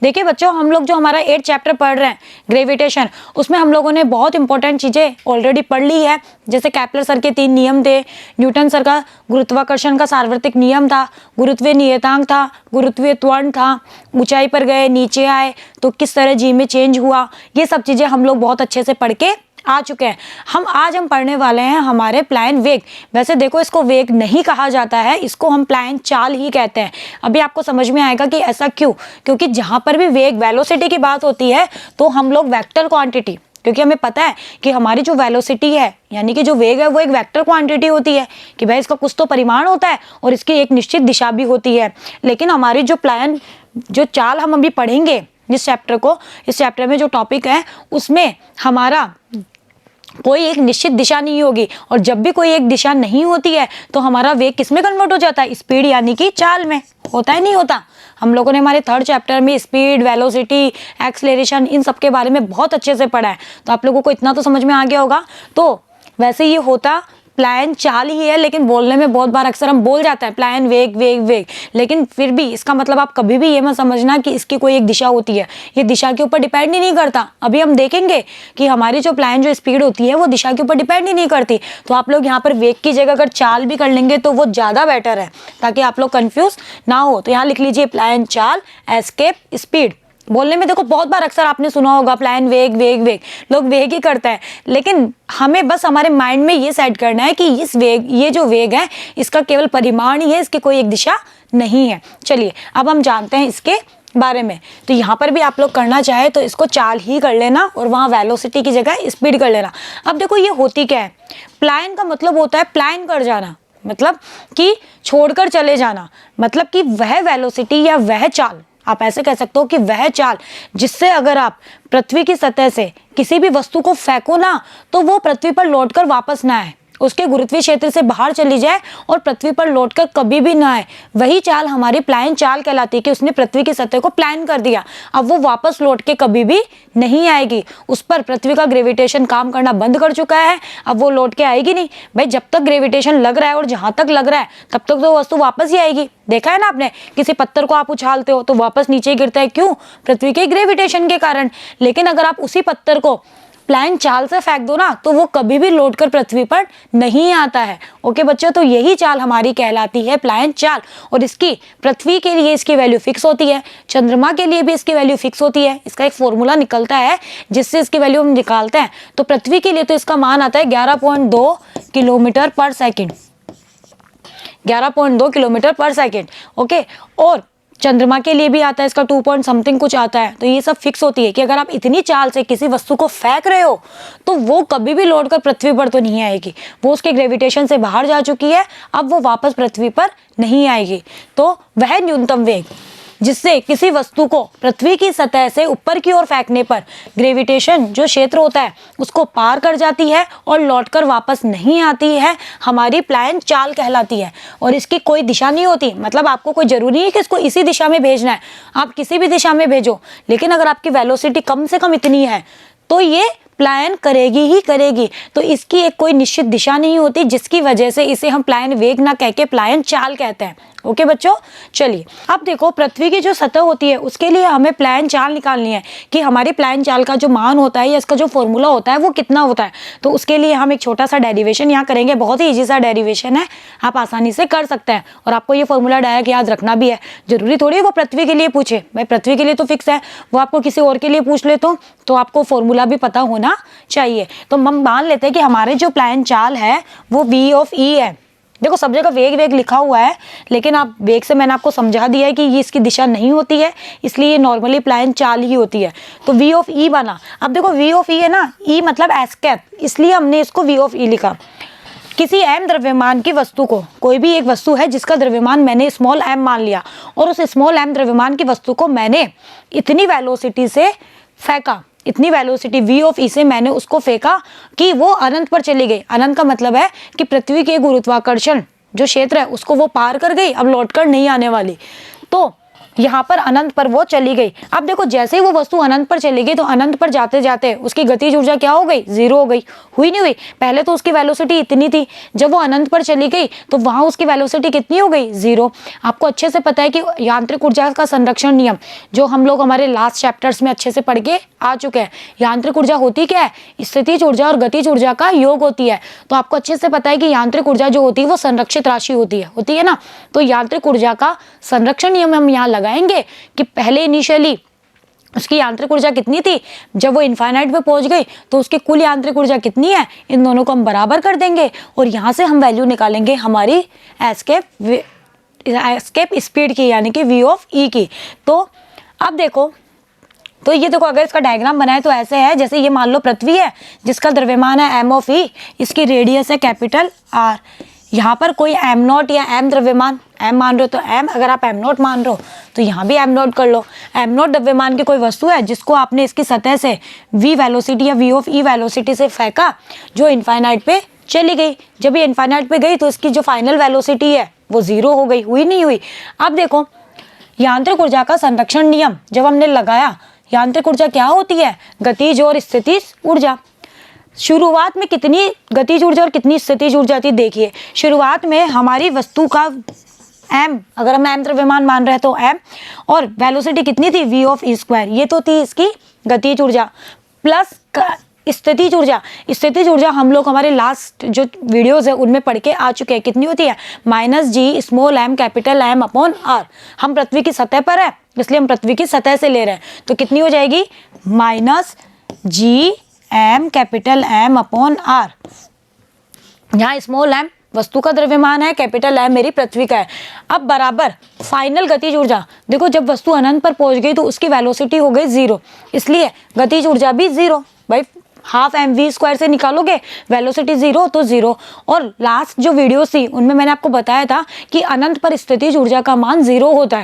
देखिए बच्चों, हम लोग जो हमारा 8th चैप्टर पढ़ रहे हैं ग्रेविटेशन, उसमें हम लोगों ने बहुत इंपॉर्टेंट चीज़ें ऑलरेडी पढ़ ली है। जैसे कैपलर सर के 3 नियम थे, न्यूटन सर का गुरुत्वाकर्षण का सार्वत्रिक नियम था, गुरुत्वीय नियतांक था, गुरुत्वीय त्वरण था, ऊंचाई पर गए नीचे आए तो किस तरह जी में चेंज हुआ, ये सब चीज़ें हम लोग बहुत अच्छे से पढ़ के आ चुके हैं। आज हम पढ़ने वाले हैं हमारे प्लायन वेग। वैसे देखो, इसको वेग नहीं कहा जाता है, इसको हम प्लायन चाल ही कहते हैं। अभी आपको समझ में आएगा कि ऐसा क्यों, क्योंकि जहां पर भी वेग वेलोसिटी की बात होती है तो हम लोग वेक्टर क्वांटिटी, क्योंकि हमें पता है कि हमारी जो वेलोसिटी है यानी कि जो वेग है वो एक वेक्टर क्वांटिटी होती है कि भाई इसका कुछ तो परिमाण होता है और इसकी एक निश्चित दिशा भी होती है। लेकिन हमारी जो प्लायन जो चाल हम अभी पढ़ेंगे इस चैप्टर में जो टॉपिक है उसमें हमारा कोई एक निश्चित दिशा नहीं होगी, और जब भी कोई एक दिशा नहीं होती है तो हमारा वेग किस में कन्वर्ट हो जाता है? स्पीड यानी कि चाल में। होता है नहीं होता? हम लोगों ने हमारे 3rd चैप्टर में स्पीड, वेलोसिटी, एक्सेलरेशन, इन सब के बारे में बहुत अच्छे से पढ़ा है, तो आप लोगों को इतना तो समझ में आ गया होगा। तो वैसे ये होता प्लायन चाल ही है, लेकिन बोलने में बहुत बार अक्सर हम बोल जाते हैं प्लायन वेग वेग वेग, लेकिन फिर भी इसका मतलब आप कभी भी ये मत समझना कि इसकी कोई एक दिशा होती है। ये दिशा के ऊपर डिपेंड ही नहीं करता। अभी हम देखेंगे कि हमारी जो प्लायन जो स्पीड होती है वो दिशा के ऊपर डिपेंड ही नहीं करती। तो आप लोग यहाँ पर वेग की जगह अगर चाल भी कर लेंगे तो वो ज़्यादा बेटर है, ताकि आप लोग कन्फ्यूज ना हो। तो यहाँ लिख लीजिए प्लायन चाल, एस्केप, स्पीड। बोलने में देखो बहुत बार अक्सर आपने सुना होगा प्लायन वेग वेग वेग, लोग वेग ही करते हैं, लेकिन हमें बस हमारे माइंड में ये सेट करना है कि ये जो वेग है इसका केवल परिमाण ही है, इसकी कोई एक दिशा नहीं है। चलिए अब हम जानते हैं इसके बारे में। तो यहाँ पर भी आप लोग करना चाहे तो इसको चाल ही कर लेना और वहाँ वेलोसिटी की जगह स्पीड कर लेना। अब देखो ये होती क्या है, प्लायन का मतलब होता है प्लायन कर जाना, मतलब कि छोड़कर चले जाना, मतलब कि वह वेलोसिटी या वह चाल, आप ऐसे कह सकते हो कि वह चाल जिससे अगर आप पृथ्वी की सतह से किसी भी वस्तु को फेंको ना तो वो पृथ्वी पर लौटकर वापस ना आए, उसके गुरुत्वीय क्षेत्र से बाहर चली जाए और पृथ्वी पर लौटकर कभी भी ना आए, वही चाल हमारी प्लायन चाल कहलाती है कि उसने पृथ्वी की सतह को प्लायन कर दिया। अब वो वापस लौट के कभी भी नहीं आएगी, उस पर पृथ्वी का ग्रेविटेशन काम करना बंद कर चुका है, अब वो लौट के आएगी नहीं। भाई जब तक ग्रेविटेशन लग रहा है और जहां तक लग रहा है तब तक तो वस्तु वापस ही आएगी। देखा है ना आपने, किसी पत्थर को आप उछालते हो तो वापस नीचे गिरता है, क्यों? पृथ्वी के ग्रेविटेशन के कारण। लेकिन अगर आप उसी पत्थर को प्लायन चाल से फेंक दो ना तो वो कभी भी लौटकर पृथ्वी पर नहीं आता है। ओके बच्चों, तो यही चाल हमारी कहलाती है प्लायन चाल, और इसकी पृथ्वी के लिए इसकी वैल्यू फिक्स होती है, चंद्रमा के लिए भी इसकी वैल्यू फिक्स होती है। इसका एक फॉर्मूला निकलता है जिससे इसकी वैल्यू हम निकालते हैं। तो पृथ्वी के लिए तो इसका मान आता है 11.2 किलोमीटर पर सेकेंड, 11.2 किलोमीटर पर सेकेंड। ओके, और चंद्रमा के लिए भी आता है इसका 2 पॉइंट समथिंग कुछ आता है। तो ये सब फिक्स होती है कि अगर आप इतनी चाल से किसी वस्तु को फेंक रहे हो तो वो कभी भी लौटकर पृथ्वी पर तो नहीं आएगी, वो उसके ग्रेविटेशन से बाहर जा चुकी है, अब वो वापस पृथ्वी पर नहीं आएगी। तो वह न्यूनतम वेग जिससे किसी वस्तु को पृथ्वी की सतह से ऊपर की ओर फेंकने पर ग्रेविटेशन जो क्षेत्र होता है उसको पार कर जाती है और लौटकर वापस नहीं आती है, हमारी प्लायन चाल कहलाती है। और इसकी कोई दिशा नहीं होती, मतलब आपको कोई जरूरी नहीं कि इसको इसी दिशा में भेजना है, आप किसी भी दिशा में भेजो, लेकिन अगर आपकी वेलोसिटी कम से कम इतनी है तो ये प्लायन करेगी ही करेगी। तो इसकी एक कोई निश्चित दिशा नहीं होती, जिसकी वजह से इसे हम प्लायन वेग ना कह के प्लायन चाल कहते हैं। ओके बच्चों, चलिए अब देखो पृथ्वी की जो सतह होती है उसके लिए हमें प्लायन चाल निकालनी है कि हमारी प्लायन चाल का जो मान होता है या इसका जो फॉर्मूला होता है वो कितना होता है। तो उसके लिए हम एक छोटा सा डेरिवेशन यहाँ करेंगे, बहुत ही ईजी सा डेरिवेशन है, आप आसानी से कर सकते हैं। और आपको ये फॉर्मूला डायरेक्ट याद रखना भी है, जरूरी थोड़ी है वो पृथ्वी के लिए पूछे, भाई पृथ्वी के लिए तो फिक्स है, वो आपको किसी और के लिए पूछ ले तो आपको फॉर्मूला भी पता होना चाहिए। तो हम मान लेते हैं कि हमारे जो प्लायन चाल है वो V ऑफ E है। देखो सब जगह वेग वेग लिखा हुआ है, लेकिन आप वेग से मैंने आपको समझा दिया है कि ये इसकी दिशा नहीं होती है, इसलिए नॉर्मली प्लायन चाल ही होती है। तो V ऑफ E बना। अब देखो V ऑफ E है ना, E मतलब एस्केप, इसलिए हमने इसको V ऑफ E लिखा। किसी m द्रव्यमान की वस्तु को, कोई भी एक वस्तु है जिसका द्रव्यमान मैंने स्मॉल m मान लिया, और उस स्मॉल m द्रव्यमान की वस्तु को मैंने इतनी वेलोसिटी से फेंका, इतनी वेलोसिटी V ऑफ E से मैंने उसको फेंका कि वो अनंत पर चली गई। अनंत का मतलब है कि पृथ्वी के गुरुत्वाकर्षण जो क्षेत्र है उसको वो पार कर गई, अब लौटकर नहीं आने वाली। तो यहाँ पर अनंत पर वो चली गई। अब देखो जैसे ही वो वस्तु अनंत पर चली गई तो अनंत पर जाते जाते उसकी गतिज ऊर्जा क्या हो गई, जीरो हो गई। हुई नहीं हुई? पहले तो उसकी वेलोसिटी इतनी थी, जब वो अनंत पर चली गई तो वहां उसकी वेलोसिटी कितनी हो गई, जीरो। आपको अच्छे से पता है कि यांत्रिक ऊर्जा का संरक्षण नियम जो हम लोग हमारे लास्ट चैप्टर्स में अच्छे से पढ़ के आ चुके हैं। यांत्रिक ऊर्जा होती क्या है, स्थितिज ऊर्जा और गतिज ऊर्जा का योग होती है। तो आपको अच्छे से पता है कि यांत्रिक ऊर्जा जो होती है वो संरक्षित राशि होती है ना। तो यांत्रिक ऊर्जा का संरक्षण नियम हम यहाँ लगाएंगे कि पहले इनिशियली उसकी यांत्रिक ऊर्जा कितनी थी, जब वो इनफाइनाइट पे पहुंच गई तो उसकी कुल यांत्रिक ऊर्जा कितनी है, इन दोनों को हम बराबर कर देंगे और यहाँ से हम वैल्यू निकालेंगे हमारी एस्केप स्पीड की, यानी कि v ऑफ e की। तो अब देखो, तो ये देखो अगर इसका डायग्राम बनाए तो ऐसे है, जैसे ये मान लो पृथ्वी है जिसका द्रव्यमान है m ऑफ e, इसकी रेडियस है कैपिटल R। यहाँ पर कोई m नॉट या m द्रव्यमान, m मान रहे हो तो m, अगर आप m नॉट मान रहे हो तो यहाँ भी m नॉट कर लो। m नॉट द्रव्यमान की कोई वस्तु है जिसको आपने इसकी सतह से v वेलोसिटी या v ऑफ e वेलोसिटी से फेंका, जो इनफाइनाइट पे चली गई। जब ये इनफाइनाइट पे गई तो इसकी जो फाइनल वेलोसिटी है वो जीरो हो गई। हुई नहीं हुई? अब देखो यांत्रिक ऊर्जा का संरक्षण नियम जब हमने लगाया, यांत्रिक ऊर्जा क्या होती है, गतिज और स्थितिज ऊर्जा। शुरुआत में कितनी गतिज ऊर्जा और कितनी स्थितिज ऊर्जा थी, देखिए शुरुआत में हमारी वस्तु का m, अगर हम m द्रव्यमान मान रहे हैं तो m, और वेलोसिटी कितनी थी, v ऑफ e स्क्वायर, ये तो थी इसकी गतिज ऊर्जा, प्लस स्थितिज ऊर्जा। स्थितिज ऊर्जा हम लोग हमारे लास्ट जो वीडियोस है उनमें पढ़ के आ चुके हैं, कितनी होती है, minus G small m capital M upon R। हम पृथ्वी की सतह पर है इसलिए हम पृथ्वी की सतह से ले रहे हैं, तो कितनी हो जाएगी, माइनस जी m capital M upon R। यहाँ स्मॉल m वस्तु का द्रव्यमान है, कैपिटल M मेरी पृथ्वी का है। अब बराबर फाइनल गतिज ऊर्जा, देखो जब वस्तु अनंत पर पहुंच गई तो उसकी वेलोसिटी हो गई जीरो, इसलिए गतिज ऊर्जा भी जीरो। भाई हाफ mv स्क्वायर से निकालोगे वेलोसिटी जीरो तो जीरो। और लास्ट जो वीडियो थी उनमें मैंने आपको बताया था कि अनंत पर स्थितिज ऊर्जा का मान जीरो होता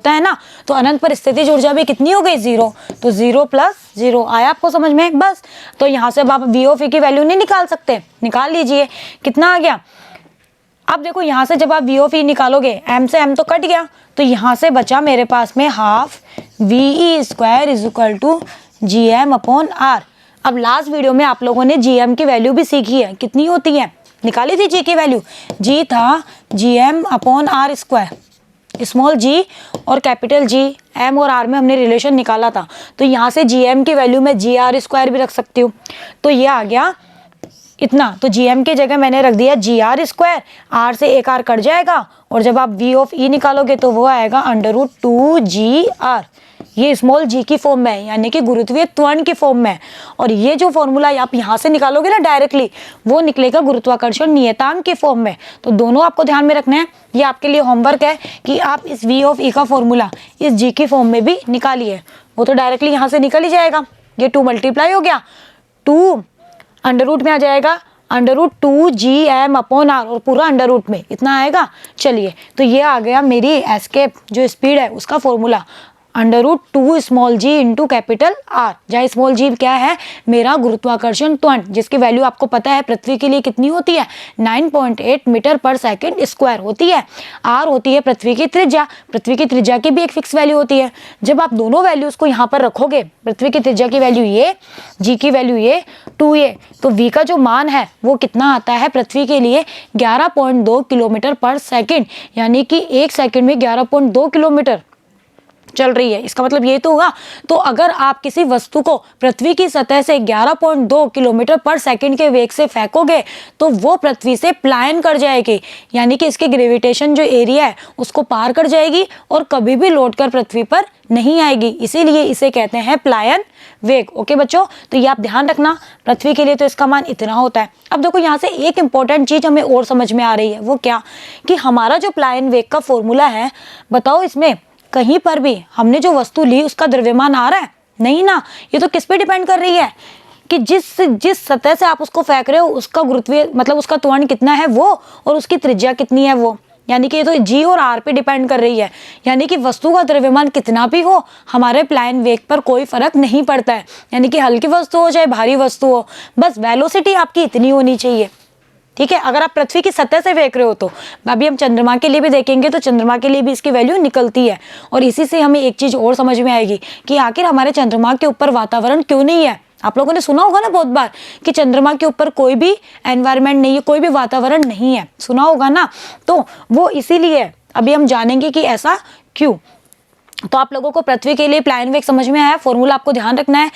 है ना, तो अनंत पर स्थितिज ऊर्जा भी कितनी हो गई, जीरो। तो जीरो प्लस जीरो आया आपको समझ में, बस। तो यहाँ से अब आप v ऑफ e की वैल्यू नहीं निकाल सकते, निकाल लीजिए, कितना आ गया। अब देखो यहाँ से जब आप v ऑफ e निकालोगे, m से m तो कट गया, तो यहाँ से बचा मेरे पास में half ve square is equal to G M upon R. अब लास्ट वीडियो में आप लोगों ने gm की वैल्यू भी सीखी है, कितनी होती है, निकाली थी g की वैल्यू, g था gm upon R square, small g और कैपिटल G, m और r में हमने रिलेशन निकाला था। तो यहाँ से gm की वैल्यू में जी आर स्क्वायर भी रख सकती हूँ, तो ये आ गया इतना। तो gm की जगह मैंने रख दिया जी आर स्क्वायर, r से एक r कट जाएगा और जब आप v ऑफ e निकालोगे तो वो आएगा √2gr। ये स्मॉल g की फॉर्म में है, यानी कि गुरुत्वीय त्वरण की फॉर्म में है। और ये जो फॉर्मूला आप यहाँ से निकालोगे ना डायरेक्टली, वो निकलेगा गुरुत्वाकर्षण नियतांक की फॉर्म में। तो दोनों आपको ध्यान में रखना है, ये आपके लिए होमवर्क है कि आप इस v ऑफ e का फॉर्मूला इस g की फॉर्म में भी निकालिए। वो तो डायरेक्टली यहाँ से निकल ही जाएगा, ये 2 मल्टीप्लाई हो गया, 2 अंडर रूट में आ जाएगा, √2gm अपॉन आर, और पूरा अंडर रूट में इतना आएगा। चलिए, तो ये आ गया मेरी एस्केप जो स्पीड है उसका formula, √2 small g into capital R, जहाँ स्मॉल g क्या है, मेरा गुरुत्वाकर्षण त्वरण, जिसकी वैल्यू आपको पता है पृथ्वी के लिए कितनी होती है, 9.8 मीटर पर सेकंड स्क्वायर होती है। R होती है पृथ्वी की त्रिज्या, पृथ्वी की त्रिज्या की भी एक फिक्स वैल्यू होती है। जब आप दोनों वैल्यूज को यहाँ पर रखोगे, पृथ्वी की त्रिज्या की वैल्यू ये, g की वैल्यू ये 2a, तो v का जो मान है वो कितना आता है पृथ्वी के लिए, 11.2 किलोमीटर पर सेकेंड, यानी कि 1 सेकेंड में 11.2 किलोमीटर चल रही है। इसका मतलब ये तो होगा, तो अगर आप किसी वस्तु को पृथ्वी की सतह से 11.2 किलोमीटर पर सेकंड के वेग से फेंकोगे तो वो पृथ्वी से प्लायन कर जाएगी, यानी कि इसके ग्रेविटेशन जो एरिया है उसको पार कर जाएगी और कभी भी लौट कर पृथ्वी पर नहीं आएगी, इसीलिए इसे कहते हैं प्लायन वेग। ओके बच्चों, तो ये आप ध्यान रखना, पृथ्वी के लिए तो इसका मान इतना होता है। अब देखो यहाँ से एक इंपॉर्टेंट चीज हमें और समझ में आ रही है, वो क्या, कि हमारा जो प्लायन वेग का फॉर्मूला है, बताओ इसमें कहीं पर भी हमने जो वस्तु ली उसका द्रव्यमान आ रहा है, नहीं ना। ये तो किस पे डिपेंड कर रही है कि जिस सतह से आप उसको फेंक रहे हो उसका गुरुत्वीय मतलब उसका त्वरण कितना है वो, और उसकी त्रिज्या कितनी है वो, यानी कि ये तो g और r पे डिपेंड कर रही है। यानी कि वस्तु का द्रव्यमान कितना भी हो, हमारे प्लायन वेग पर कोई फर्क नहीं पड़ता है, यानी कि हल्की वस्तु हो चाहे भारी वस्तु हो, बस वेलोसिटी आपकी इतनी होनी चाहिए। ठीक है। अगर आप पृथ्वी की सतह से फेंक रहे हो तो अभी हम चंद्रमा के लिए भी देखेंगे तो चंद्रमा के लिए भी इसकी वैल्यू निकलती है। और इसी से हमें एक चीज और समझ में आएगी कि आखिर हमारे चंद्रमा के ऊपर वातावरण क्यों नहीं है। आप लोगों ने सुना होगा ना बहुत बार कि चंद्रमा के ऊपर कोई भी एनवायरनमेंट नहीं है, कोई भी वातावरण नहीं है, सुना होगा ना। तो वो इसीलिए है। अभी हम जानेंगे कि ऐसा क्यों। तो आप लोगों को पृथ्वी के लिए प्लान वेग समझ में आया। फॉर्मूला आपको ध्यान रखना है,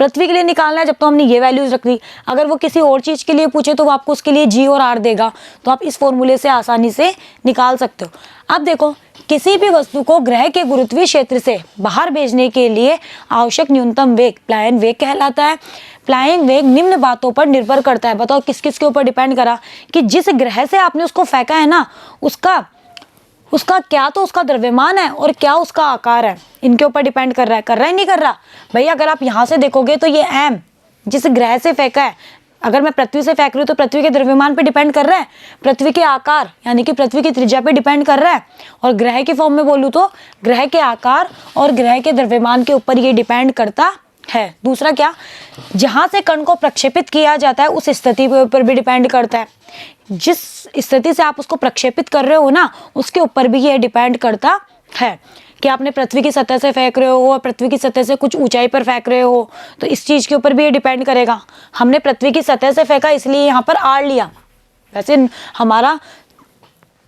पृथ्वी के लिए निकालना है। जब तो हमने ये वैल्यूज रख दी, अगर वो किसी और चीज के लिए पूछे तो वो आपको उसके लिए जी और आर देगा। तो आप इस फॉर्मूले से आसानी से निकाल सकते हो। अब देखो, किसी भी वस्तु को ग्रह के गुरुत्वीय क्षेत्र से बाहर भेजने के लिए आवश्यक न्यूनतम वेग प्लायन वेग कहलाता है। प्लायन वेग निम्न बातों पर निर्भर करता है। बताओ किस किस के ऊपर डिपेंड करा कि जिस ग्रह से आपने उसको फेंका है ना, उसका क्या तो उसका द्रव्यमान है और क्या उसका आकार है, इनके ऊपर डिपेंड कर रहा है नहीं कर रहा। भाई अगर आप यहाँ से देखोगे तो ये एम जिस ग्रह से फेंका है, अगर मैं पृथ्वी से फेंक रही हूँ तो पृथ्वी के द्रव्यमान पे डिपेंड कर रहा है, पृथ्वी के आकार यानी कि पृथ्वी की त्रिज्या पे डिपेंड कर रहा है। और ग्रह की फॉर्म में बोलूँ तो ग्रह के आकार और ग्रह के द्रव्यमान के ऊपर ये डिपेंड करता है। दूसरा क्या, जहां से कण को प्रक्षेपित किया जाता है उस स्थिति के ऊपर भी डिपेंड करता है। जिस स्थिति से आप उसको प्रक्षेपित कर रहे हो ना, उसके ऊपर भी ये डिपेंड करता है कि आपने पृथ्वी की सतह से फेंक रहे हो और पृथ्वी की सतह से कुछ ऊंचाई पर फेंक रहे हो, तो इस चीज के ऊपर भी ये डिपेंड करेगा। हमने पृथ्वी की सतह से फेंका इसलिए यहाँ पर आर लिया, वैसे हमारा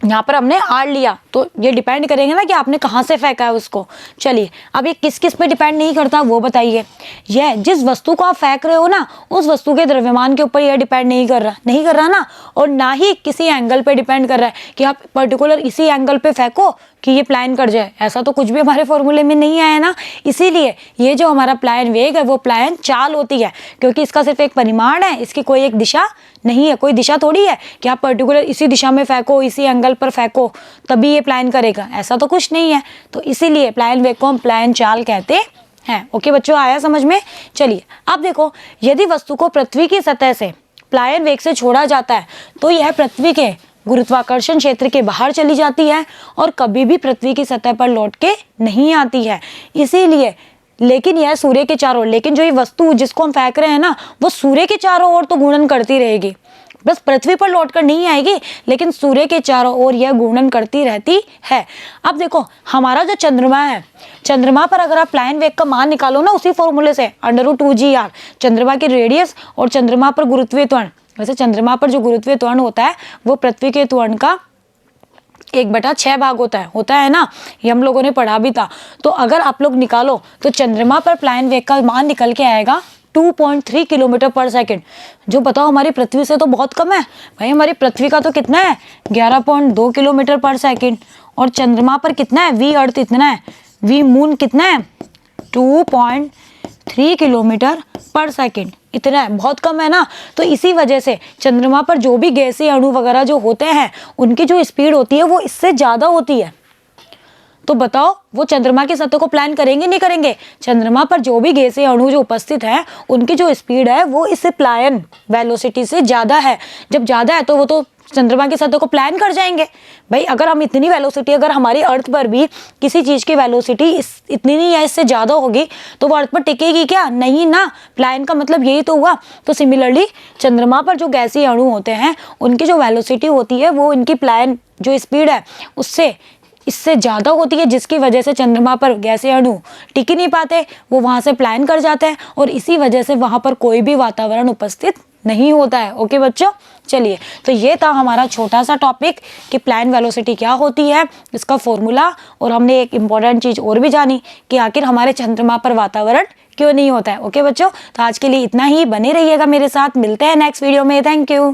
यहाँ पर हमने आर लिया, तो ये डिपेंड करेंगे ना कि आपने कहाँ से फेंका है उसको। चलिए अब ये किस किस पे डिपेंड नहीं करता वो बताइए। यह जिस वस्तु को आप फेंक रहे हो ना, उस वस्तु के द्रव्यमान के ऊपर यह डिपेंड नहीं कर रहा ना, और ना ही किसी एंगल पे डिपेंड कर रहा है कि आप पर्टिकुलर इसी एंगल पे फेंको कि ये प्लायन कर जाए। ऐसा तो कुछ भी हमारे फॉर्मूले में नहीं आया ना। इसीलिए ये जो हमारा प्लायन वेग है वो प्लायन चाल होती है, क्योंकि इसका सिर्फ एक परिमाण है, इसकी कोई एक दिशा नहीं है। कोई दिशा थोड़ी है कि आप पर्टिकुलर इसी दिशा में फेंको, इसी एंगल पर फेंको तभी ये प्लायन करेगा, ऐसा तो कुछ नहीं है। तो इसीलिए प्लायन वेग को हम प्लायन चाल कहते हैं। ओके बच्चों, आया समझ में। चलिए अब देखो, यदि वस्तु को पृथ्वी की सतह से प्लायन वेग से छोड़ा जाता है तो यह पृथ्वी के गुरुत्वाकर्षण क्षेत्र के बाहर चली जाती है और कभी भी पृथ्वी की सतह पर लौट के नहीं आती है। इसीलिए लेकिन यह सूर्य के चारों ओर, लेकिन जो ये वस्तु जिसको हम फेंक रहे हैं ना, वो सूर्य के चारों ओर तो घूर्णन करती रहेगी, बस पृथ्वी पर लौटकर नहीं आएगी, लेकिन सूर्य के चारों ओर यह घूर्णन करती रहती है। अब देखो, हमारा जो चंद्रमा है, चंद्रमा पर अगर आप प्लायन वेग का मान निकालो ना उसी फॉर्मूले से √2gr, चंद्रमा की रेडियस और चंद्रमा पर गुरुत्वीय त्वरण। वैसे चंद्रमा पर जो गुरुत्वीय त्वरण होता है वो पृथ्वी के त्वरण का 1/6 भाग होता है ना, ये हम लोगों ने पढ़ा भी था। तो अगर आप लोग निकालो तो चंद्रमा पर प्लायन वेग का मान निकल के आएगा 2.3 किलोमीटर पर सेकंड, जो बताओ हमारी पृथ्वी से तो बहुत कम है। भाई हमारी पृथ्वी का तो कितना है 11.2 किलोमीटर पर सेकंड, और चंद्रमा पर कितना है, वी अर्थ इतना है, वी मून कितना है 2.3 किलोमीटर पर सेकंड, इतना है, बहुत कम है ना। तो इसी वजह से चंद्रमा पर जो भी गैसीय अणु वगैरह जो होते हैं उनकी जो स्पीड होती है वो इससे ज़्यादा होती है। तो बताओ वो चंद्रमा की सतह को प्लान करेंगे नहीं करेंगे? चंद्रमा पर जो भी गैसीय अणु जो उपस्थित हैं उनकी जो स्पीड है वो इस प्लायन वेलोसिटी से ज़्यादा है। जब ज़्यादा है तो वो तो चंद्रमा की सतह को प्लान कर जाएंगे। भाई अगर हम इतनी वेलोसिटी, अगर हमारी अर्थ पर भी किसी चीज़ की वेलोसिटी इतनी नहीं है, इससे ज़्यादा होगी, तो वो अर्थ पर टिकेगी क्या? नहीं ना। प्लान का मतलब यही तो हुआ। तो सिमिलरली चंद्रमा पर जो गैसीय अणु होते हैं उनकी जो वेलोसिटी होती है वो इनकी प्लान जो स्पीड है उससे इससे ज़्यादा होती है, जिसकी वजह से चंद्रमा पर गैसीय अणु टिक ही नहीं पाते, वो वहाँ से प्लान कर जाते हैं और इसी वजह से वहाँ पर कोई भी वातावरण उपस्थित नहीं होता है। ओके बच्चों, चलिए तो ये था हमारा छोटा सा टॉपिक कि प्लान वेलोसिटी क्या होती है, इसका फॉर्मूला, और हमने एक इम्पॉर्टेंट चीज़ और भी जानी कि आखिर हमारे चंद्रमा पर वातावरण क्यों नहीं होता है। ओके बच्चों, तो आज के लिए इतना ही। बने रहिएगा मेरे साथ, मिलते हैं नेक्स्ट वीडियो में। Thank you.